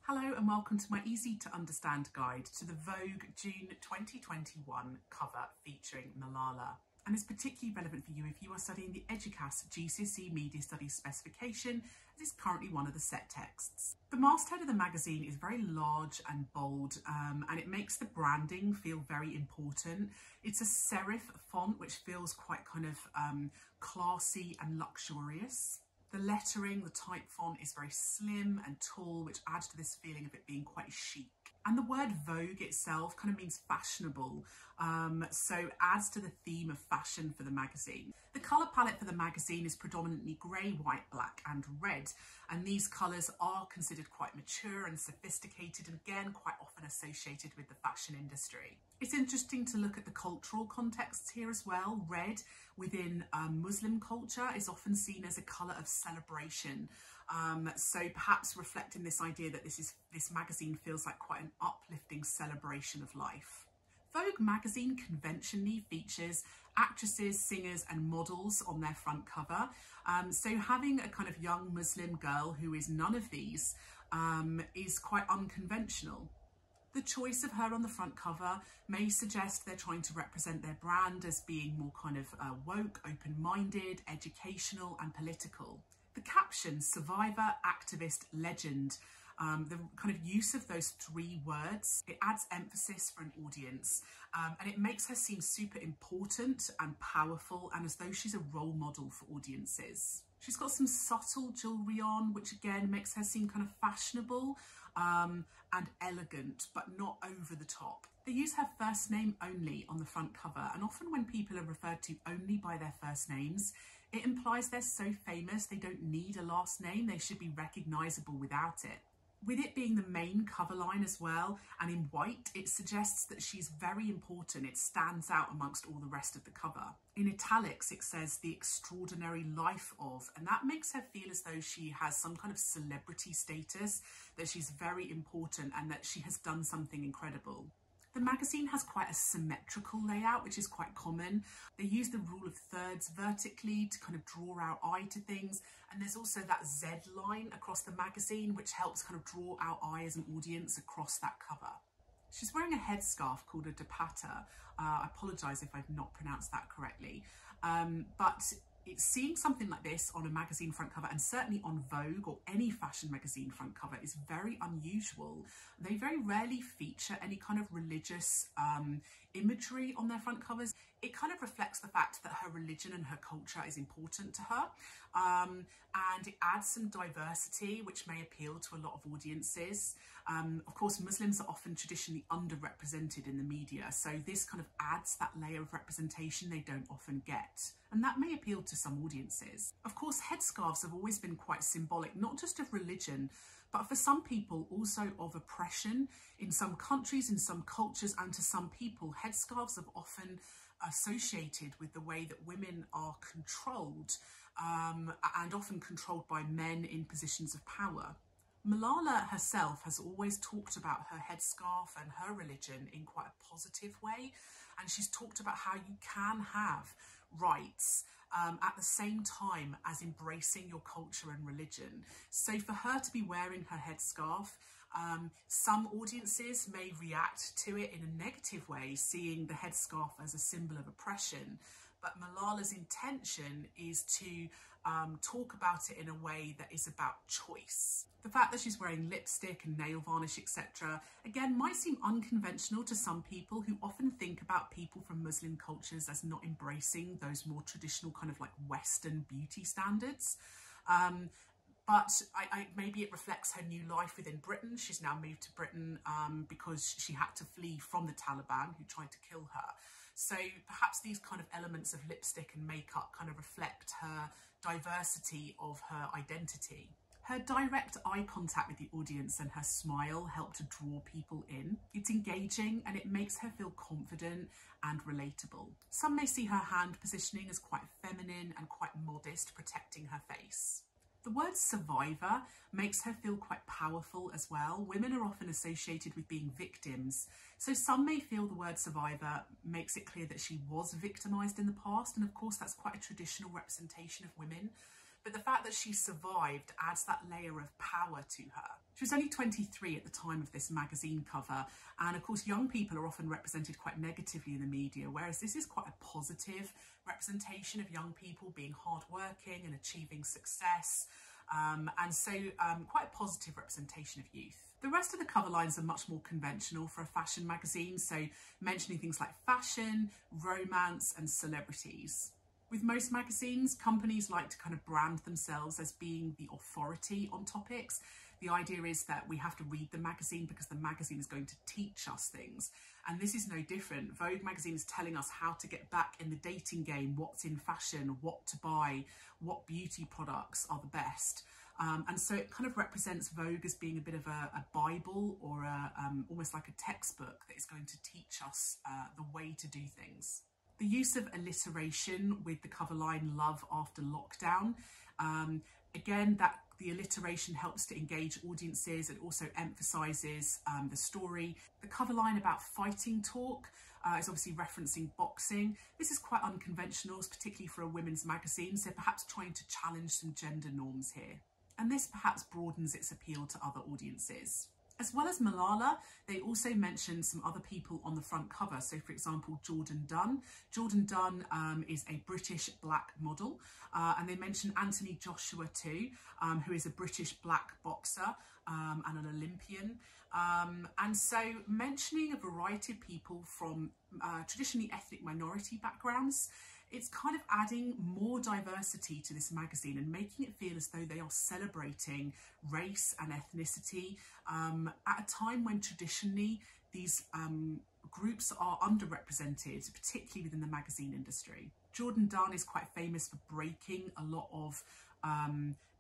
Hello and welcome to my easy to understand guide to the Vogue June 2021 cover featuring Malala. And it's particularly relevant for you if you are studying the Eduqas GCSE Media Studies specification, as it's currently one of the set texts. The masthead of the magazine is very large and bold, and it makes the branding feel very important. It's a serif font which feels quite kind of classy and luxurious. The lettering, the type font is very slim and tall, which adds to this feeling of it being quite chic. And the word Vogue itself kind of means fashionable, so adds to the theme of fashion for the magazine. The colour palette for the magazine is predominantly grey, white, black and red, and these colours are considered quite mature and sophisticated, and again quite often associated with the fashion industry. It's interesting to look at the cultural contexts here as well. Red within Muslim culture is often seen as a colour of celebration, so perhaps reflecting this idea that this magazine feels like quite an uplifting celebration of life. Vogue magazine conventionally features actresses, singers and models on their front cover, so having a kind of young Muslim girl who is none of these is quite unconventional. The choice of her on the front cover may suggest they're trying to represent their brand as being more kind of woke, open-minded, educational and political. The caption, survivor, activist, legend, the kind of use of those three words, it adds emphasis for an audience, and it makes her seem super important and powerful and as though she's a role model for audiences. She's got some subtle jewellery on, which again makes her seem kind of fashionable and elegant, but not over the top. They use her first name only on the front cover, and often when people are referred to only by their first names, it implies they're so famous they don't need a last name, they should be recognisable without it. With it being the main cover line as well, and in white, it suggests that she's very important. It stands out amongst all the rest of the cover. In italics, it says the extraordinary life of, and that makes her feel as though she has some kind of celebrity status, that she's very important and that she has done something incredible. The magazine has quite a symmetrical layout, which is quite common. They use the rule of thirds vertically to kind of draw our eye to things. And there's also that Z line across the magazine, which helps kind of draw our eye as an audience across that cover. She's wearing a headscarf called a dupatta. I apologise if I've not pronounced that correctly. But seeing something like this on a magazine front cover, and certainly on Vogue or any fashion magazine front cover, is very unusual. They very rarely feature any kind of religious imagery on their front covers. It kind of reflects the fact that her religion and her culture is important to her, and it adds some diversity which may appeal to a lot of audiences. Of course, Muslims are often traditionally underrepresented in the media, so this kind of adds that layer of representation they don't often get, and that may appeal to some audiences. Of course, headscarves have always been quite symbolic, not just of religion, but for some people also of oppression. In some countries, in some cultures, and to some people, headscarves have often associated with the way that women are controlled, and often controlled by men in positions of power. Malala herself has always talked about her headscarf and her religion in quite a positive way, and she's talked about how you can have rights at the same time as embracing your culture and religion. So for her to be wearing her headscarf, some audiences may react to it in a negative way, seeing the headscarf as a symbol of oppression. But Malala's intention is to talk about it in a way that is about choice. The fact that she's wearing lipstick and nail varnish, etc., again, might seem unconventional to some people who often think about people from Muslim cultures as not embracing those more traditional kind of like Western beauty standards. But maybe it reflects her new life within Britain. She's now moved to Britain because she had to flee from the Taliban, who tried to kill her. So perhaps these kind of elements of lipstick and makeup kind of reflect her diversity of her identity. Her direct eye contact with the audience and her smile help to draw people in. It's engaging and it makes her feel confident and relatable. Some may see her hand positioning as quite feminine and quite modest, protecting her face. The word survivor makes her feel quite powerful as well. Women are often associated with being victims, so some may feel the word survivor makes it clear that she was victimised in the past, and of course that's quite a traditional representation of women. but the fact that she survived adds that layer of power to her. She was only 23 at the time of this magazine cover, and of course young people are often represented quite negatively in the media, whereas this is quite a positive representation of young people being hardworking and achieving success, and so quite a positive representation of youth. The rest of the cover lines are much more conventional for a fashion magazine, so mentioning things like fashion, romance and celebrities. With most magazines, companies like to kind of brand themselves as being the authority on topics. The idea is that we have to read the magazine because the magazine is going to teach us things. And this is no different. Vogue magazine is telling us how to get back in the dating game, what's in fashion, what to buy, what beauty products are the best. And so it kind of represents Vogue as being a bit of a Bible or almost like a textbook that is going to teach us the way to do things. The use of alliteration with the cover line "Love After Lockdown." Again, that the alliteration helps to engage audiences. It also emphasises the story. The cover line about fighting talk is obviously referencing boxing. This is quite unconventional, particularly for a women's magazine, so perhaps trying to challenge some gender norms here. And this perhaps broadens its appeal to other audiences. As well as Malala, they also mentioned some other people on the front cover. So, for example, Jordan Dunn. Jordan Dunn is a British black model, and they mention Anthony Joshua too, who is a British black boxer and an Olympian. And so mentioning a variety of people from traditionally ethnic minority backgrounds, it's kind of adding more diversity to this magazine and making it feel as though they are celebrating race and ethnicity at a time when traditionally these groups are underrepresented, particularly within the magazine industry. Jordan Dunn is quite famous for breaking a lot of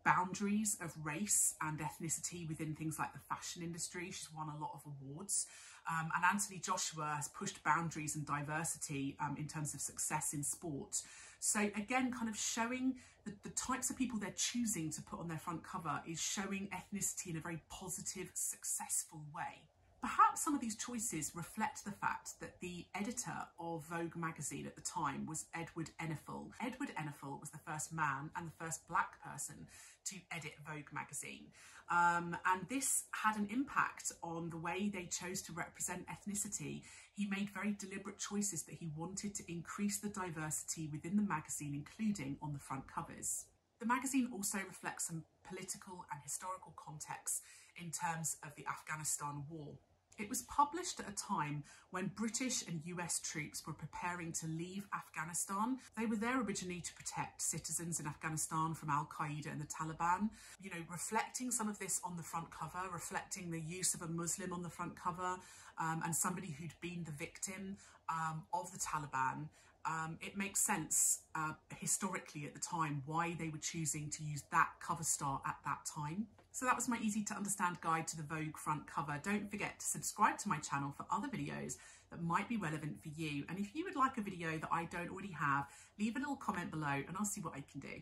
boundaries of race and ethnicity within things like the fashion industry. She's won a lot of awards. And Anthony Joshua has pushed boundaries and diversity in terms of success in sport. So again, kind of showing the types of people they're choosing to put on their front cover is showing ethnicity in a very positive, successful way. Perhaps some of these choices reflect the fact that the editor of Vogue magazine at the time was Edward Enninful. Edward Enninful was the first man and the first black person to edit Vogue magazine. And this had an impact on the way they chose to represent ethnicity. He made very deliberate choices that he wanted to increase the diversity within the magazine, including on the front covers. The magazine also reflects some political and historical context in terms of the Afghanistan war. It was published at a time when British and US troops were preparing to leave Afghanistan. They were there originally to protect citizens in Afghanistan from Al-Qaeda and the Taliban. You know, reflecting some of this on the front cover, reflecting the use of a Muslim on the front cover and somebody who'd been the victim of the Taliban. It makes sense historically at the time why they were choosing to use that cover star at that time. So that was my easy to understand guide to the Vogue front cover. Don't forget to subscribe to my channel for other videos that might be relevant for you. And if you would like a video that I don't already have, leave a little comment below and I'll see what I can do.